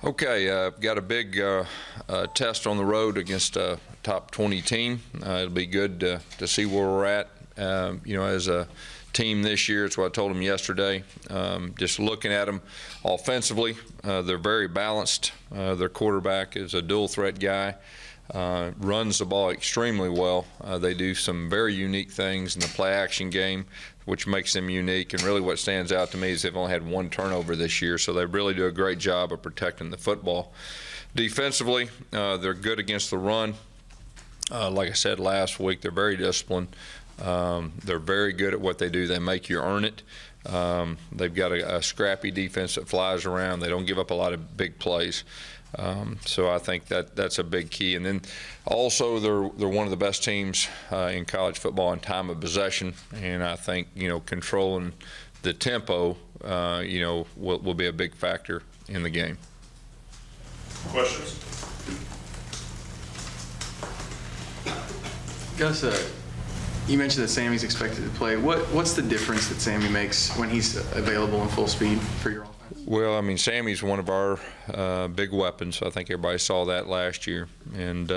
Okay, got a big test on the road against a top 20 team. It'll be good to see where we're at. As a team this year, it's what I told them yesterday. Just looking at them offensively, they're very balanced. Their quarterback is a dual threat guy. Runs the ball extremely well. They do some very unique things in the play action game, which makes them unique. And really what stands out to me is they've only had one turnover this year, so they really do a great job of protecting the football. Defensively, they're good against the run. Like I said last week, they're very disciplined. They're very good at what they do. They make you earn it. They've got a scrappy defense that flies around. They don't give up a lot of big plays. So I think that's a big key. And then also they're one of the best teams in college football in time of possession. And I think controlling the tempo will be a big factor in the game. Questions? Gus, you mentioned that Sammy's expected to play. What's the difference that Sammy makes when he's available in full speed for your offense? Well, I mean, Sammy's one of our big weapons. I think everybody saw that last year, and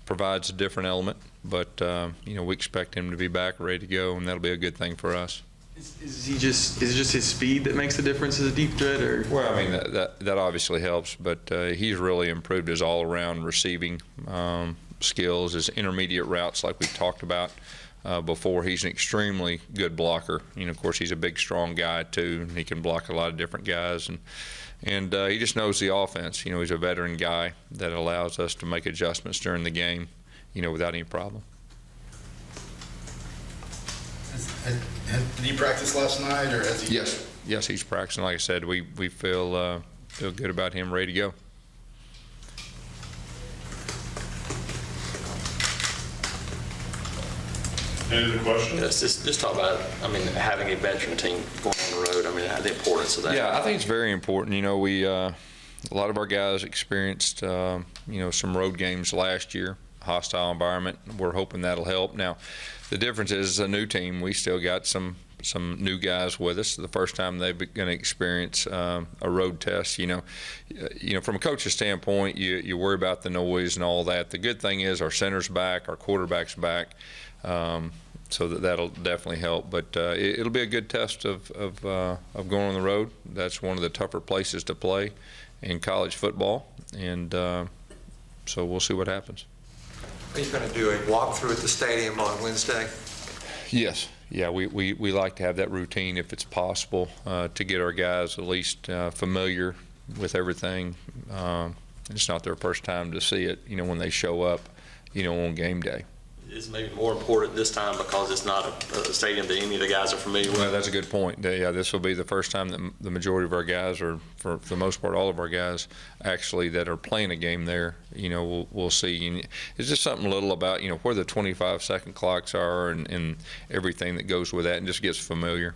provides a different element. But we expect him to be back, ready to go, and that'll be a good thing for us. Is it just his speed that makes the difference as a deep threat, or? Well, I mean that obviously helps, but he's really improved his all-around receiving skills, his intermediate routes, like we talked about before. He's an extremely good blocker. Of course, he's a big, strong guy too, and he can block a lot of different guys. And he just knows the offense. He's a veteran guy that allows us to make adjustments during the game, without any problem. Did he practice last night, or has he? Yes, he's practicing. Like I said, we feel good about him, ready to go. Any other questions? Yes, just talk about, having a veteran team going on the road. The importance of that. Yeah, I think it's very important. We a lot of our guys experienced some road games last year, hostile environment. We're hoping that'll help. Now, the difference is a new team. We still got some new guys with us. The first time they're going to experience a road test. From a coach's standpoint, you worry about the noise and all that. The good thing is our center's back, our quarterback's back. So that'll definitely help. But it'll be a good test of going on the road. That's one of the tougher places to play in college football, and so we'll see what happens. Are you going to do a walkthrough at the stadium on Wednesday? Yes. Yeah, we like to have that routine if it's possible to get our guys at least familiar with everything. It's not their first time to see it, when they show up, on game day. It's maybe more important this time because it's not a stadium that any of the guys are familiar with. Well, that's a good point. Yeah, this will be the first time that the majority of our guys, or for the most part all of our guys, actually that are playing a game there, we'll see. And it's just something little about, where the 25-second clocks are and everything that goes with that, and just gets familiar.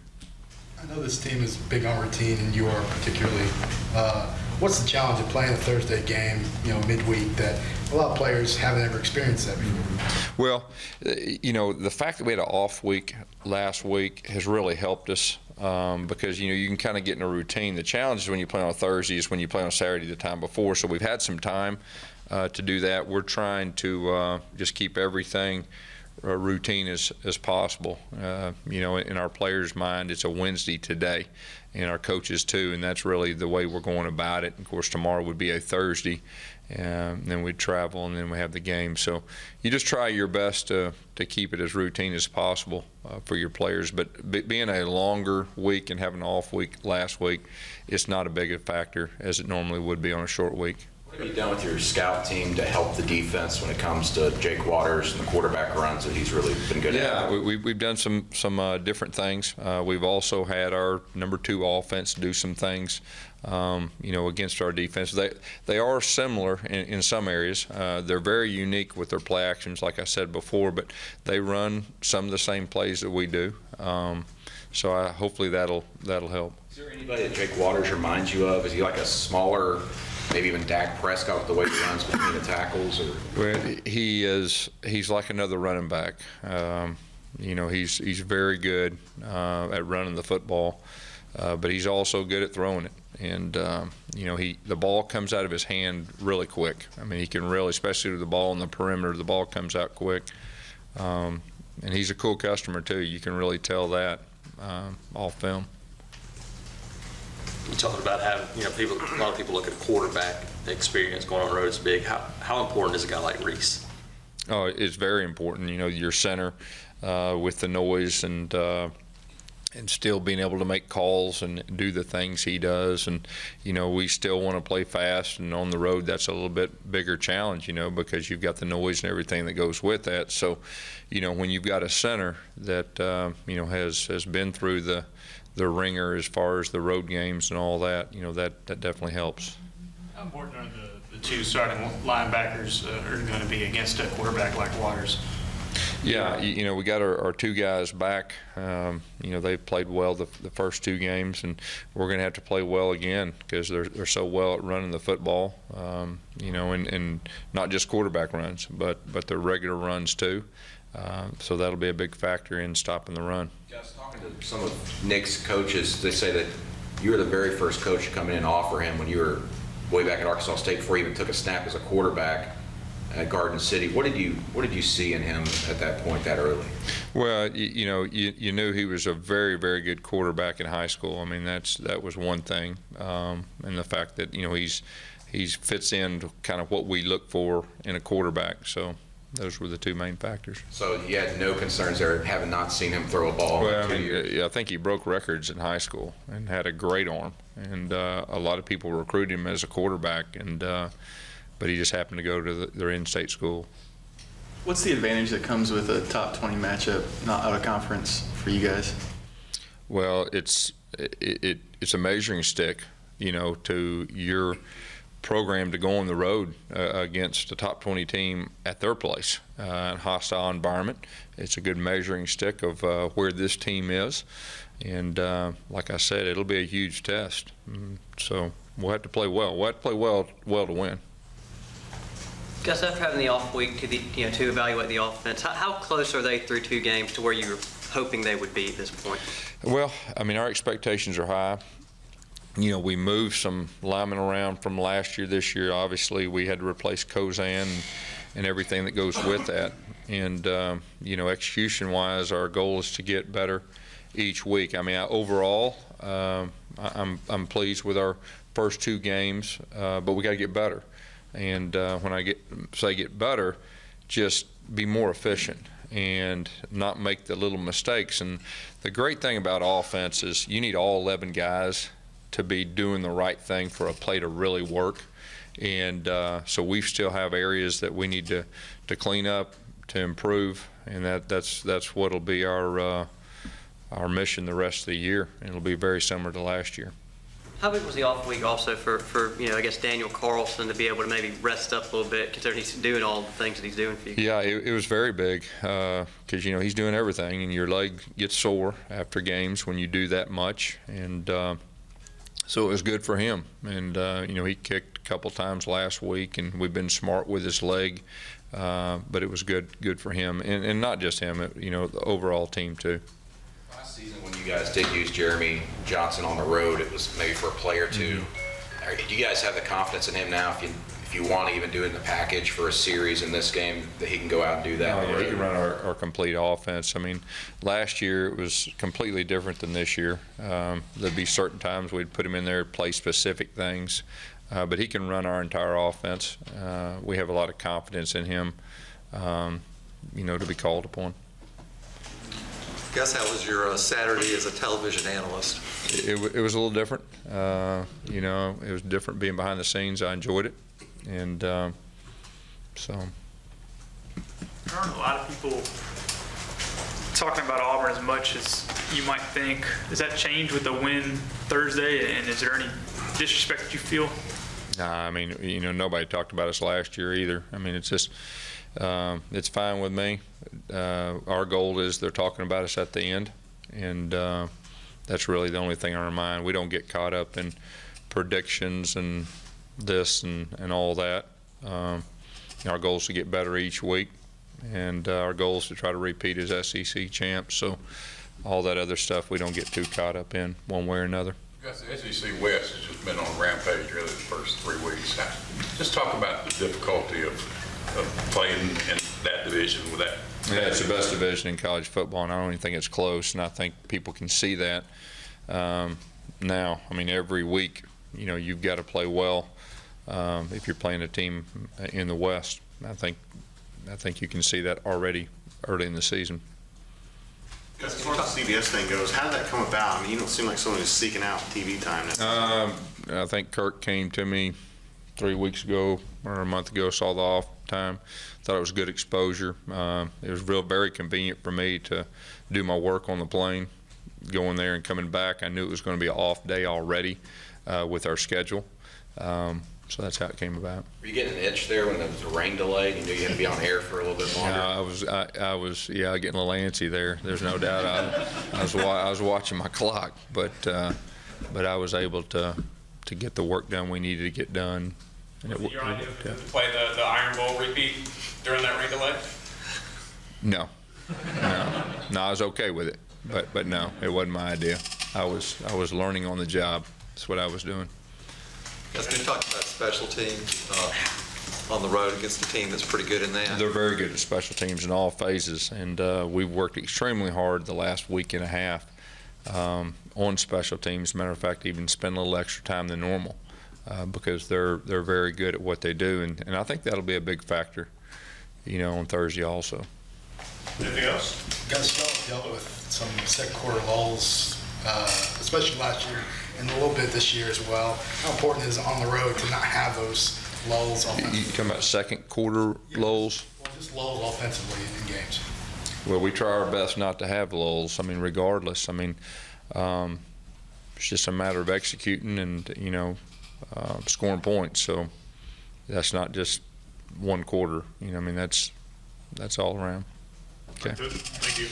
I know this team is big on routine, and you are particularly. What's the challenge of playing a Thursday game, midweek, that a lot of players haven't ever experienced that before? Well, the fact that we had an off week last week has really helped us because, you can kind of get in a routine. The challenge is when you play on Thursday is when you play on Saturday the time before. So we've had some time to do that. We're trying to just keep everything routine as possible. In our players' mind, it's a Wednesday today, and our coaches too, and that's really the way we're going about it. Of course, tomorrow would be a Thursday, and then we'd travel, and then we have the game. So you just try your best to keep it as routine as possible for your players. But being a longer week and having an off week last week, it's not a big a factor as it normally would be on a short week. What have you done with your scout team to help the defense when it comes to Jake Waters and the quarterback runs that he's really been good at? Yeah, we've done some different things. We've also had our number 2 offense do some things, against our defense. They are similar in some areas. They're very unique with their play actions, like I said before, but they run some of the same plays that we do. So hopefully that'll help. Is there anybody that Jake Waters reminds you of? Is he like a smaller, maybe even Dak Prescott with the way he runs between the tackles? Or? Well, he's like another running back. He's very good at running the football, but he's also good at throwing it. and you know, the ball comes out of his hand really quick. I mean, he can really, especially with the ball on the perimeter, the ball comes out quick. And he's a cool customer too. You can really tell that off film. You talked about having, you know, a lot of people look at quarterback experience going on the road is big. How important is a guy like Reese? Oh, it's very important. You know, your center with the noise and still being able to make calls and do the things he does. And, you know, we still want to play fast, and on the road that's a little bit bigger challenge, you know, because you've got the noise and everything that goes with that. So, you know, when you've got a center that, you know, has been through the ringer as far as the road games and all that, you know, that definitely helps. How important are the two starting linebackers are going to be against a quarterback like Waters? Yeah, you know, we got our two guys back. You know, they've played well the first two games, and we're going to have to play well again because they're so well at running the football. You know, and not just quarterback runs, but their regular runs too. So that'll be a big factor in stopping the run. Gus, talking to some of Nick's coaches, they say that you were the very first coach to come in and offer him when you were way back at Arkansas State before he even took a snap as a quarterback at Garden City. What did you see in him at that point that early? Well, you know, you knew he was a very, very good quarterback in high school. I mean, that was one thing, and the fact that, you know, he fits in kind of what we look for in a quarterback. So those were the two main factors. So you had no concerns there, having not seen him throw a ball well, in 2 years? Yeah, I think he broke records in high school and had a great arm, and a lot of people recruited him as a quarterback, and but he just happened to go to their in-state school. What's the advantage that comes with a top 20 matchup, not out of conference, for you guys? Well, it's a measuring stick, you know, to your program to go on the road against a top 20 team at their place, a hostile environment. It's a good measuring stick of where this team is, and like I said, it'll be a huge test. So we'll have to play well. We'll have to play well to win. Gus, after having the off week to evaluate the offense, how close are they through 2 games to where you were hoping they would be at this point? Well, I mean, our expectations are high. You know, we moved some linemen around from last year. This year, obviously, we had to replace Kozan and everything that goes with that. And you know, execution-wise, our goal is to get better each week. I mean, overall, I'm pleased with our first 2 games, but we got to get better. And when I say get better, just be more efficient and not make the little mistakes. And the great thing about offense is you need all 11 guys to be doing the right thing for a play to really work. And so we still have areas that we need to clean up, to improve, and that's what'll be our mission the rest of the year, and it'll be very similar to last year. How big was the off week also for you know, I guess Daniel Carlson to be able to maybe rest up a little bit, considering he's doing all the things that he's doing for you? Yeah, it was very big because, you know, he's doing everything, and your leg gets sore after games when you do that much, and so it was good for him. And you know, he kicked a couple times last week, and we've been smart with his leg, but it was good for him, and not just him, you know, the overall team too. Last season, when you guys did use Jeremy Johnson on the road, it was maybe for a play or two. Mm-hmm. Do you guys have the confidence in him now, if you want to even do it in the package for a series in this game, that he can go out and do that? Yeah, he can run our complete offense. I mean, last year it was completely different than this year. There'd be certain times we'd put him in there to play specific things, but he can run our entire offense. We have a lot of confidence in him, you know, to be called upon. Gus, how was your Saturday as a television analyst? It was a little different. You know, it was different being behind the scenes. I enjoyed it, and so. There aren't a lot of people talking about Auburn as much as you might think. Does that change with the win Thursday, and is there any disrespect that you feel? Nah, I mean, you know, nobody talked about us last year either. I mean, it's just, it's fine with me. Our goal is they're talking about us at the end, and that's really the only thing on our mind. We don't get caught up in predictions and this and all that. Our goal is to get better each week, and our goal is to try to repeat as SEC champs. So all that other stuff we don't get too caught up in one way or another. Gus, the SEC West is been on a rampage really the first 3 weeks. Just talk about the difficulty of playing in that division with that. Yeah, it's the best division in college football, and I don't even think it's close, and I think people can see that now. I mean, every week, you know, you've got to play well if you're playing a team in the West. I think you can see that already early in the season. As far as the CBS thing goes, how did that come about? I mean, you don't seem like someone who's seeking out TV time. I think Kirk came to me 3 weeks ago or a month ago, saw the off time, thought it was good exposure. It was very convenient for me to do my work on the plane, going there and coming back. I knew it was going to be an off day already with our schedule. So that's how it came about. Were you getting an itch there when there was a rain delay? You knew you had to be on air for a little bit longer? I was getting a little antsy there. There's no doubt. I was watching my clock, but I was able to get the work done we needed to get done. Was it your idea to play the Iron Bowl repeat during that rain delay? No, I was okay with it, but no, it wasn't my idea. I was learning on the job. That's what I was doing. Guys, can you talk about special teams on the road against a team that's pretty good in that? They're very good at special teams in all phases, and we've worked extremely hard the last week and a half on special teams. As a matter of fact, even spend a little extra time than normal because they're very good at what they do, and I think that'll be a big factor, you know, on Thursday also. Anything else? Gus dealt with some second quarter lulls, especially last year and a little bit this year as well. How important is it on the road to not have those lulls offensively? You talking about second quarter lulls? Well, just lulls offensively in games. Well, we try our best not to have lulls. I mean, regardless. I mean, it's just a matter of executing and, you know, scoring points. So that's not just one quarter. You know, I mean, that's all around. Okay. Thank you.